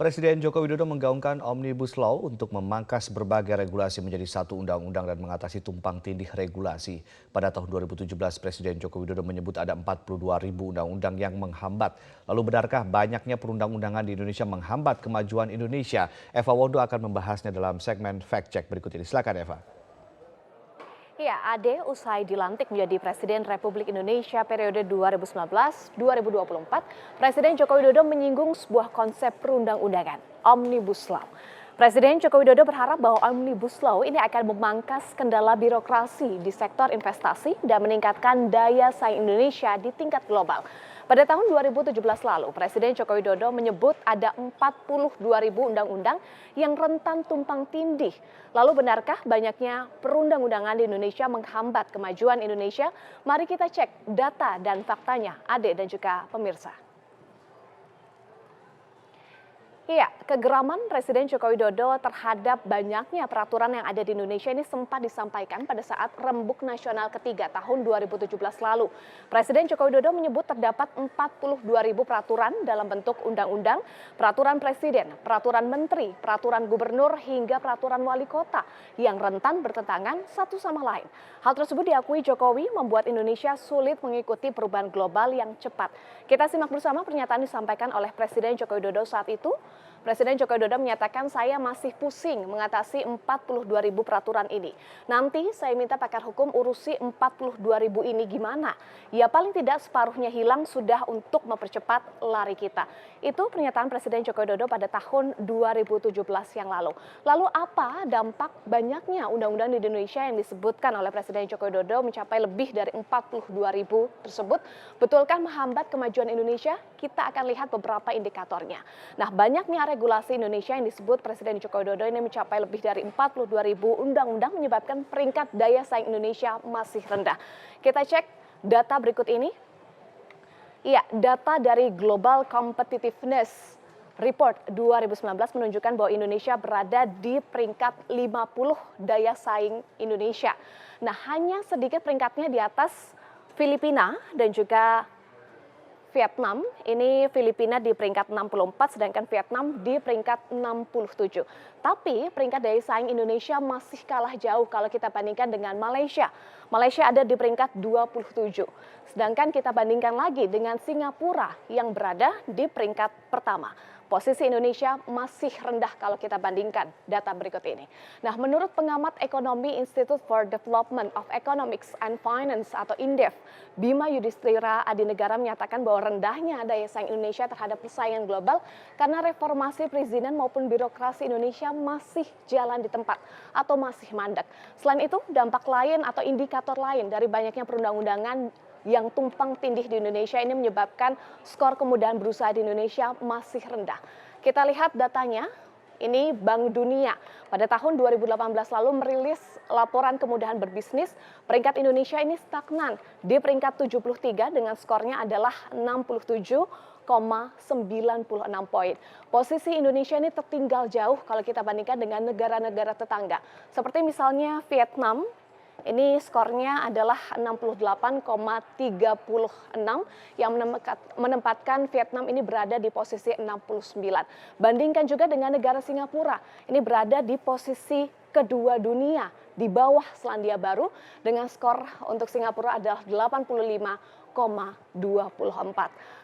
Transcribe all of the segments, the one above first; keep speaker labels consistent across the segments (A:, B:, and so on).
A: Presiden Joko Widodo menggaungkan Omnibus Law untuk memangkas berbagai regulasi menjadi satu undang-undang dan mengatasi tumpang tindih regulasi. Pada tahun 2017, Presiden Joko Widodo menyebut ada 42 ribu undang-undang yang menghambat. Lalu benarkah banyaknya perundang-undangan di Indonesia menghambat kemajuan Indonesia? Eva Wondo akan membahasnya dalam segmen Fact Check berikut ini. Silakan Eva.
B: Ya, Ade usai dilantik menjadi Presiden Republik Indonesia periode 2019-2024, Presiden Joko Widodo menyinggung sebuah konsep perundang-undangan, Omnibus Law. Presiden Joko Widodo berharap bahwa Omnibus Law ini akan memangkas kendala birokrasi di sektor investasi dan meningkatkan daya saing Indonesia di tingkat global. Pada tahun 2017 lalu, Presiden Joko Widodo menyebut ada 42 ribu undang-undang yang rentan tumpang tindih. Lalu benarkah banyaknya perundang-undangan di Indonesia menghambat kemajuan Indonesia? Mari kita cek data dan faktanya, Ade dan juga pemirsa. Iya, kegeraman Presiden Joko Widodo terhadap banyaknya peraturan yang ada di Indonesia ini sempat disampaikan pada saat Rembuk Nasional ketiga tahun 2017 lalu. Presiden Joko Widodo menyebut terdapat 42 ribu peraturan dalam bentuk undang-undang, peraturan presiden, peraturan menteri, peraturan gubernur hingga peraturan wali kota yang rentan bertentangan satu sama lain. Hal tersebut diakui Jokowi membuat Indonesia sulit mengikuti perubahan global yang cepat. Kita simak bersama pernyataan disampaikan oleh Presiden Joko Widodo saat itu. Presiden Joko Widodo menyatakan saya masih pusing mengatasi 42 ribu peraturan ini. Nanti saya minta pakar hukum urusi 42 ribu ini gimana? Ya paling tidak separuhnya hilang sudah untuk mempercepat lari kita. Itu pernyataan Presiden Joko Widodo pada tahun 2017 yang lalu. Lalu apa dampak banyaknya undang-undang di Indonesia yang disebutkan oleh Presiden Joko Widodo mencapai lebih dari 42 ribu tersebut? Betulkah menghambat kemajuan Indonesia? Kita akan lihat beberapa indikatornya. Nah, banyaknya regulasi Indonesia yang disebut Presiden Joko Widodo ini mencapai lebih dari 42 ribu undang-undang menyebabkan peringkat daya saing Indonesia masih rendah. Kita cek data berikut ini. Iya, data dari Global Competitiveness Report 2019 menunjukkan bahwa Indonesia berada di peringkat 50 daya saing Indonesia. Nah, hanya sedikit peringkatnya di atas Filipina dan juga Vietnam. Ini Filipina di peringkat 64, sedangkan Vietnam di peringkat 67. Tapi peringkat daya saing Indonesia masih kalah jauh kalau kita bandingkan dengan Malaysia. Malaysia ada di peringkat 27. Sedangkan kita bandingkan lagi dengan Singapura yang berada di peringkat pertama. Posisi Indonesia masih rendah kalau kita bandingkan data berikut ini. Nah, menurut pengamat ekonomi Institute for Development of Economics and Finance atau INDEF, Bima Yudhistira Adinegara menyatakan bahwa rendahnya daya saing Indonesia terhadap persaingan global karena reformasi perizinan maupun birokrasi Indonesia masih jalan di tempat atau masih mandek. Selain itu, dampak lain atau indikator lain dari banyaknya perundang-undangan yang tumpang tindih di Indonesia ini menyebabkan skor kemudahan berusaha di Indonesia masih rendah. Kita lihat datanya, ini Bank Dunia pada tahun 2018 lalu merilis laporan kemudahan berbisnis. Peringkat Indonesia ini stagnan di peringkat 73 dengan skornya adalah 67,96 poin. Posisi Indonesia ini tertinggal jauh kalau kita bandingkan dengan negara-negara tetangga. Seperti misalnya Vietnam. Ini skornya adalah 68,36 yang menempatkan Vietnam ini berada di posisi 69. Bandingkan juga dengan negara Singapura, ini berada di posisi kedua dunia di bawah Selandia Baru dengan skor untuk Singapura adalah 85,24.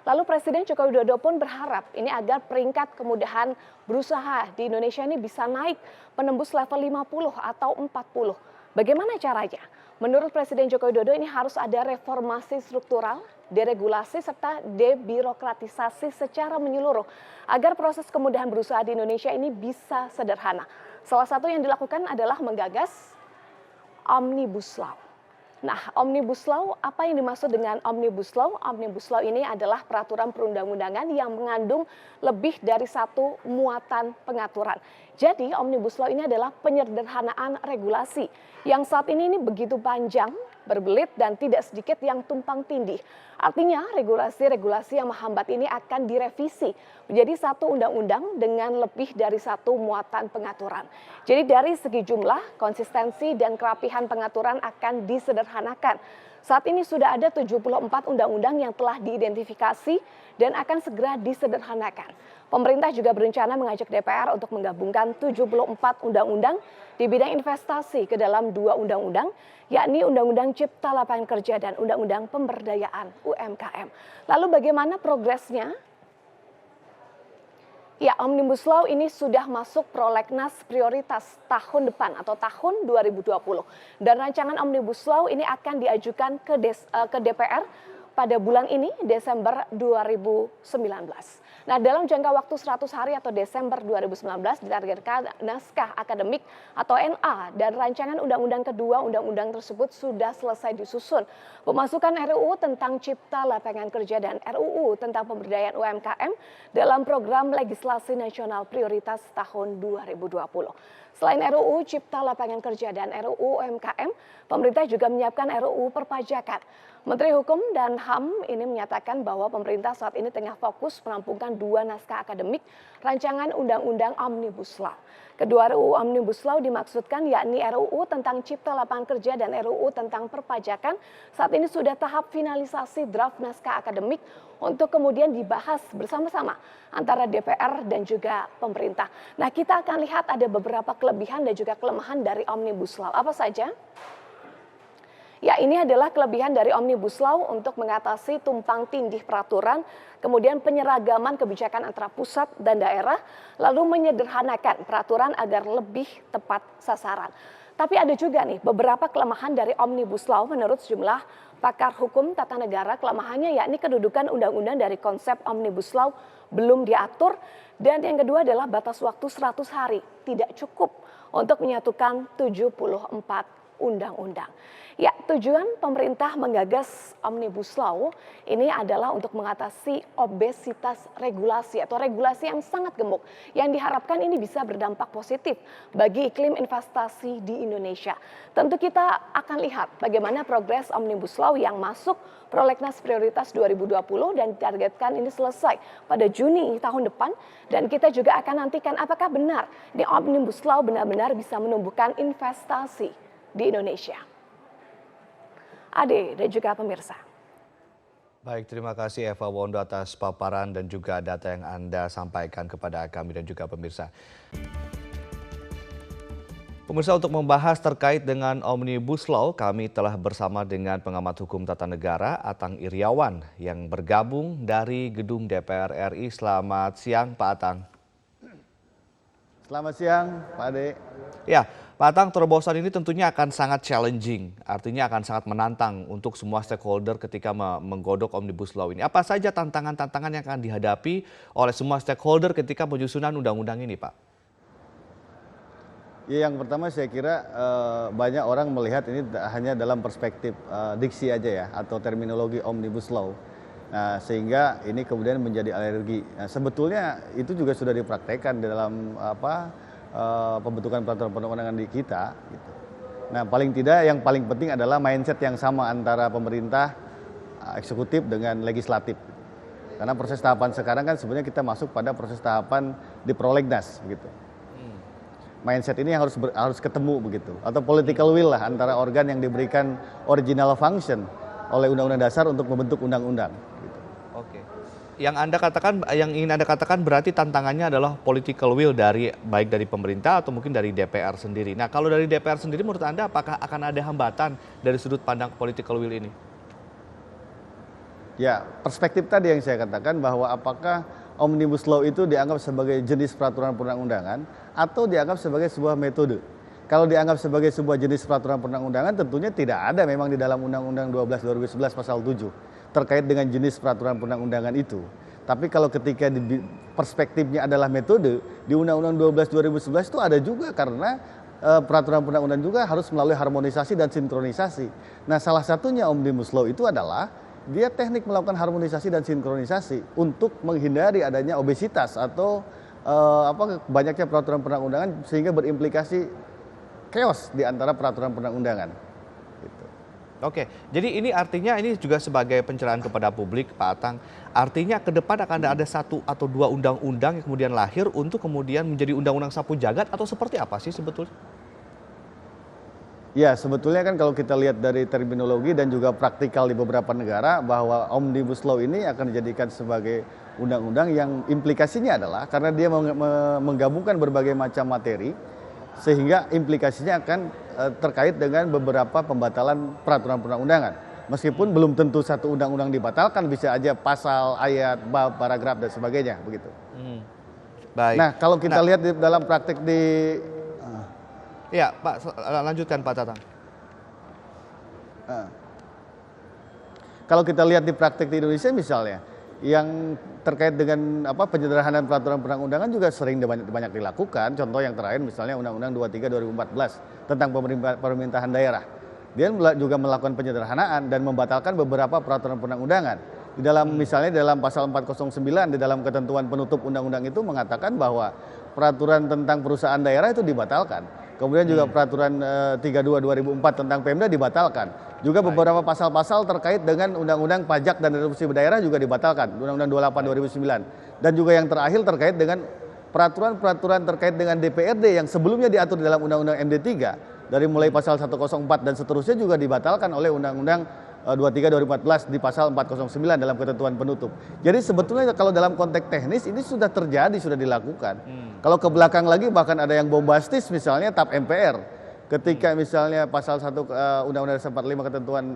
B: Lalu Presiden Joko Widodo pun berharap ini agar peringkat kemudahan berusaha di Indonesia ini bisa naik menembus level 50 atau 40. Bagaimana caranya? Menurut Presiden Joko Widodo ini harus ada reformasi struktural, deregulasi serta debirokratisasi secara menyeluruh agar proses kemudahan berusaha di Indonesia ini bisa sederhana. Salah satu yang dilakukan adalah menggagas Omnibus Law. Nah, Omnibus Law, apa yang dimaksud dengan Omnibus Law? Omnibus Law ini adalah peraturan perundang-undangan yang mengandung lebih dari satu muatan pengaturan. Jadi, Omnibus Law ini adalah penyederhanaan regulasi yang saat ini begitu panjang, berbelit, dan tidak sedikit yang tumpang tindih. Artinya, regulasi-regulasi yang menghambat ini akan direvisi menjadi satu undang-undang dengan lebih dari satu muatan pengaturan. Jadi dari segi jumlah, konsistensi, dan kerapihan pengaturan akan disederhanakan. Saat ini sudah ada 74 undang-undang yang telah diidentifikasi dan akan segera disederhanakan. Pemerintah juga berencana mengajak DPR untuk menggabungkan 74 undang-undang di bidang investasi ke dalam 2 undang-undang, yakni Undang-Undang Cipta Lapangan Kerja dan Undang-Undang Pemberdayaan UMKM. Lalu bagaimana progresnya? Ya, Omnibus Law ini sudah masuk prolegnas prioritas tahun depan atau tahun 2020. Dan rancangan Omnibus Law ini akan diajukan ke DPR pada bulan ini, Desember 2019. Nah, dalam jangka waktu 100 hari atau Desember 2019 ditargetkan naskah akademik atau NA dan rancangan undang-undang kedua undang-undang tersebut sudah selesai disusun. Pemasukan RUU tentang Cipta Lapangan Kerja dan RUU tentang Pemberdayaan UMKM dalam program legislasi nasional prioritas tahun 2020. Selain RUU Cipta Lapangan Kerja dan RUU UMKM, pemerintah juga menyiapkan RUU Perpajakan. Menteri Hukum dan HAM ini menyatakan bahwa pemerintah saat ini tengah fokus merampungkan 2 naskah akademik rancangan Undang-Undang Omnibus Law. Kedua RUU Omnibus Law dimaksudkan yakni RUU tentang Cipta Lapangan Kerja dan RUU tentang Perpajakan. Saat ini sudah tahap finalisasi draft naskah akademik untuk kemudian dibahas bersama-sama antara DPR dan juga pemerintah. Nah, kita akan lihat ada beberapa kelebihan dan juga kelemahan dari Omnibus Law. Apa saja? Ya, ini adalah kelebihan dari Omnibus Law untuk mengatasi tumpang tindih peraturan, kemudian penyeragaman kebijakan antara pusat dan daerah, lalu menyederhanakan peraturan agar lebih tepat sasaran. Tapi ada juga nih beberapa kelemahan dari Omnibus Law menurut sejumlah pakar hukum tata negara. Kelemahannya yakni kedudukan undang-undang dari konsep Omnibus Law belum diatur, dan yang kedua adalah batas waktu 100 hari tidak cukup untuk menyatukan 74 undang-undang. Ya, tujuan pemerintah menggagas Omnibus Law ini adalah untuk mengatasi obesitas regulasi atau regulasi yang sangat gemuk yang diharapkan ini bisa berdampak positif bagi iklim investasi di Indonesia. Tentu kita akan lihat bagaimana progres Omnibus Law yang masuk prolegnas prioritas 2020 dan ditargetkan ini selesai pada Juni tahun depan, dan kita juga akan nantikan apakah benar di Omnibus Law benar-benar bisa menumbuhkan investasi di Indonesia. Ade dan juga pemirsa.
A: Baik, terima kasih Eva Wondo atas paparan dan juga data yang Anda sampaikan kepada kami dan juga pemirsa. Pemirsa, untuk membahas terkait dengan Omnibus Law, kami telah bersama dengan pengamat hukum tata negara Atang Iriawan yang bergabung dari Gedung DPR RI. Selamat siang Pak Atang.
C: Selamat siang Pak Ade.
A: Ya, Pak Atang, terobosan ini tentunya akan sangat challenging, artinya akan sangat menantang untuk semua stakeholder ketika menggodok Omnibus Law ini. Apa saja tantangan-tantangan yang akan dihadapi oleh semua stakeholder ketika penyusunan undang-undang ini, Pak?
C: Ya, yang pertama saya kira banyak orang melihat ini hanya dalam perspektif diksi aja ya, atau terminologi Omnibus Law. Nah, sehingga ini kemudian menjadi alergi. Nah, sebetulnya itu juga sudah dipraktekkan dalam pembentukan peraturan perundang-undangan di kita. Gitu. Nah, paling tidak yang paling penting adalah mindset yang sama antara pemerintah, eksekutif dengan legislatif. Karena proses tahapan sekarang kan sebenarnya kita masuk pada proses tahapan di prolegnas, begitu. Mindset ini harus ketemu begitu, atau political will lah antara organ yang diberikan original function oleh Undang-Undang Dasar untuk membentuk undang-undang. Gitu.
A: Oke. Yang ingin Anda katakan berarti tantangannya adalah political will baik dari pemerintah atau mungkin dari DPR sendiri. Nah, kalau dari DPR sendiri menurut Anda apakah akan ada hambatan dari sudut pandang political will ini?
C: Ya, perspektif tadi yang saya katakan bahwa apakah Omnibus Law itu dianggap sebagai jenis peraturan perundang-undangan atau dianggap sebagai sebuah metode. Kalau dianggap sebagai sebuah jenis peraturan perundang-undangan tentunya tidak ada memang di dalam Undang-Undang 12 2011 pasal 7 terkait dengan jenis peraturan perundang-undangan itu. Tapi kalau ketika perspektifnya adalah metode, di Undang-Undang 12 2011 itu ada juga karena peraturan perundang-undangan juga harus melalui harmonisasi dan sinkronisasi. Nah, salah satunya Omnibus Law itu adalah dia teknik melakukan harmonisasi dan sinkronisasi untuk menghindari adanya obesitas atau banyaknya peraturan perundang-undangan sehingga berimplikasi chaos di antara peraturan perundang-undangan. Gitu.
A: Oke, jadi ini artinya ini juga sebagai pencerahan kepada publik, Pak Atang. Artinya ke depan akan ada 1 atau 2 undang-undang yang kemudian lahir untuk kemudian menjadi undang-undang sapu jagat atau seperti apa sih sebetulnya?
C: Ya, sebetulnya kan kalau kita lihat dari terminologi dan juga praktikal di beberapa negara bahwa Omnibus Law ini akan dijadikan sebagai undang-undang yang implikasinya adalah karena dia menggabungkan berbagai macam materi sehingga implikasinya akan terkait dengan beberapa pembatalan peraturan perundang-undangan. Meskipun belum tentu satu undang-undang dibatalkan, bisa aja pasal, ayat, bab, paragraf dan sebagainya begitu.
A: Baik.
C: Nah, kalau kita lihat dalam praktik di
A: Ya, Pak, lanjutkan Pak Tatang.
C: Kalau kita lihat di praktik di Indonesia misalnya, yang terkait dengan penyederhanaan peraturan perundang-undangan juga sering banyak dilakukan. Contoh yang terakhir misalnya Undang-Undang 23 2014 tentang pemerintahan daerah. Dia juga melakukan penyederhanaan dan membatalkan beberapa peraturan perundang-undangan. Di dalam misalnya dalam pasal 409 di dalam ketentuan penutup undang-undang itu mengatakan bahwa peraturan tentang perusahaan daerah itu dibatalkan. Kemudian juga peraturan 32 2004 tentang Pemda dibatalkan. Juga beberapa pasal-pasal terkait dengan undang-undang pajak dan retribusi daerah juga dibatalkan, Undang-Undang 28 2009. Dan juga yang terakhir terkait dengan peraturan-peraturan terkait dengan DPRD yang sebelumnya diatur di dalam Undang-Undang MD3 dari mulai pasal 104 dan seterusnya juga dibatalkan oleh Undang-Undang 23 2014 di pasal 409 dalam ketentuan penutup. Jadi sebetulnya kalau dalam konteks teknis ini sudah terjadi, sudah dilakukan. Kalau ke belakang lagi bahkan ada yang bombastis misalnya TAP MPR. Ketika misalnya pasal 1 Undang-Undang 45 ketentuan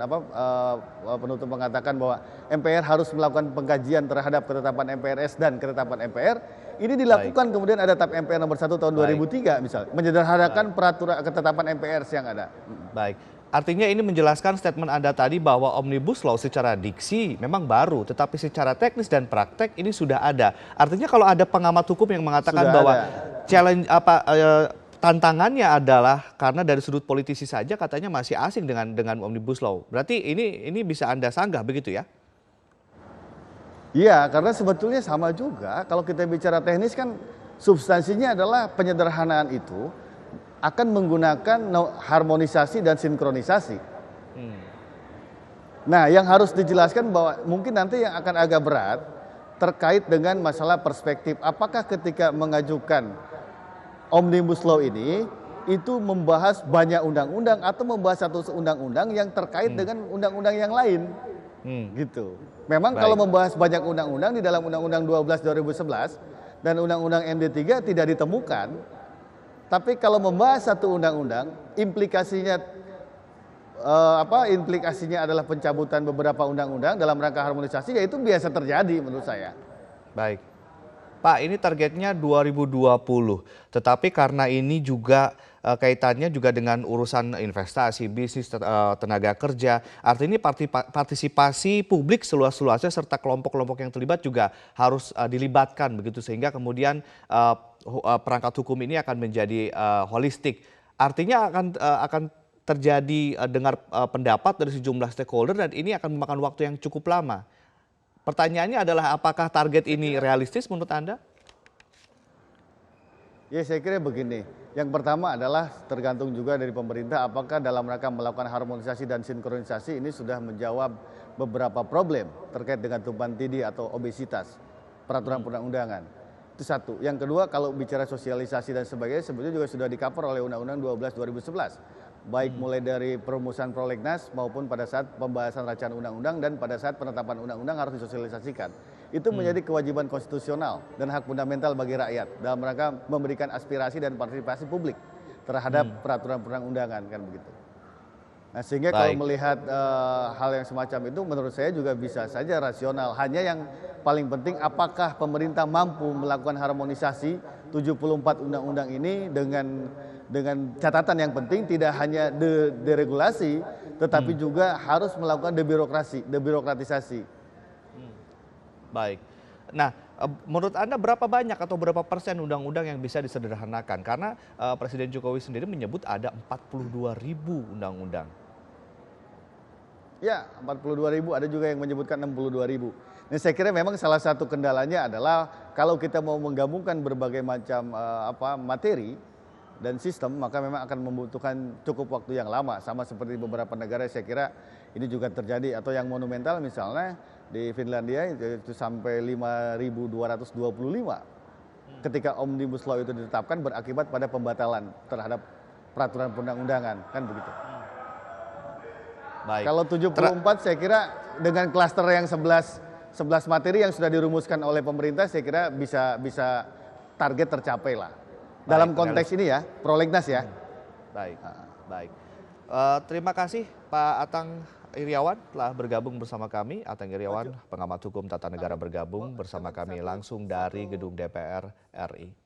C: penutup mengatakan bahwa MPR harus melakukan pengkajian terhadap ketetapan MPRS dan ketetapan MPR, ini dilakukan kemudian ada TAP MPR nomor 1 tahun 2003 misalnya, menyederhanakan peraturan ketetapan MPRS yang ada.
A: Baik. Artinya ini menjelaskan statement Anda tadi bahwa Omnibus Law secara diksi memang baru, tetapi secara teknis dan praktek ini sudah ada. Artinya kalau ada pengamat hukum yang mengatakan
C: Sudah
A: bahwa
C: ada.
A: challenge tantangannya adalah karena dari sudut politisi saja katanya masih asing dengan Omnibus Law. Berarti ini bisa Anda sanggah begitu ya?
C: Iya, karena sebetulnya sama juga. Kalau kita bicara teknis kan substansinya adalah penyederhanaan itu akan menggunakan harmonisasi dan sinkronisasi. Nah, yang harus dijelaskan bahwa mungkin nanti yang akan agak berat terkait dengan masalah perspektif. Apakah ketika mengajukan Omnibus Law ini itu membahas banyak undang-undang atau membahas satu undang-undang yang terkait dengan undang-undang yang lain? Gitu. Memang kalau membahas banyak undang-undang di dalam Undang-Undang 12 2011 dan Undang-Undang MD3 tidak ditemukan. Tapi kalau membahas satu undang-undang, implikasinya implikasinya adalah pencabutan beberapa undang-undang dalam rangka harmonisasi, ya itu biasa terjadi menurut saya.
A: Baik. Pak, ini targetnya 2020. Tetapi karena ini juga kaitannya juga dengan urusan investasi, bisnis, tenaga kerja. Artinya partisipasi publik seluas-luasnya serta kelompok-kelompok yang terlibat juga harus dilibatkan begitu sehingga kemudian perangkat hukum ini akan menjadi holistik. Artinya akan terjadi dengar pendapat dari sejumlah stakeholder dan ini akan memakan waktu yang cukup lama. Pertanyaannya adalah apakah target ini realistis menurut Anda?
C: Ya saya kira begini, yang pertama adalah tergantung juga dari pemerintah apakah dalam rangka melakukan harmonisasi dan sinkronisasi ini sudah menjawab beberapa problem terkait dengan tumpang tindih atau obesitas peraturan perundang-undangan. Itu satu. Yang kedua, kalau bicara sosialisasi dan sebagainya sebetulnya juga sudah di-cover oleh Undang-Undang 12 2011. Baik mulai dari perumusan prolegnas maupun pada saat pembahasan rancangan undang-undang dan pada saat penetapan undang-undang harus disosialisasikan. Itu menjadi kewajiban konstitusional dan hak fundamental bagi rakyat dalam rangka memberikan aspirasi dan partisipasi publik terhadap peraturan perundang-undangan kan begitu. Nah sehingga kalau melihat hal yang semacam itu menurut saya juga bisa saja rasional. Hanya yang paling penting apakah pemerintah mampu melakukan harmonisasi 74 undang-undang ini dengan catatan yang penting tidak hanya deregulasi tetapi juga harus melakukan debirokratisasi.
A: Baik. Nah, menurut Anda berapa banyak atau berapa persen undang-undang yang bisa disederhanakan? Karena Presiden Jokowi sendiri menyebut ada 42.000 undang-undang.
C: Ya, 42.000, ada juga yang menyebutkan 62.000. Nah, saya kira memang salah satu kendalanya adalah kalau kita mau menggabungkan berbagai macam materi dan sistem, maka memang akan membutuhkan cukup waktu yang lama. Sama seperti beberapa negara saya kira ini juga terjadi. Atau yang monumental misalnya di Finlandia itu sampai 5.225 ketika Omnibus Law itu ditetapkan berakibat pada pembatalan terhadap peraturan perundang-undangan, kan begitu.
A: Baik.
C: Kalau 74 saya kira dengan klaster yang 11 materi yang sudah dirumuskan oleh pemerintah, saya kira bisa target tercapai lah. Dalam konteks ini ya, prolegnas ya.
A: Baik, baik. Terima kasih Pak Atang Iriawan telah bergabung bersama kami. Atang Iriawan, pengamat hukum tata negara bergabung bersama kami langsung dari gedung DPR RI.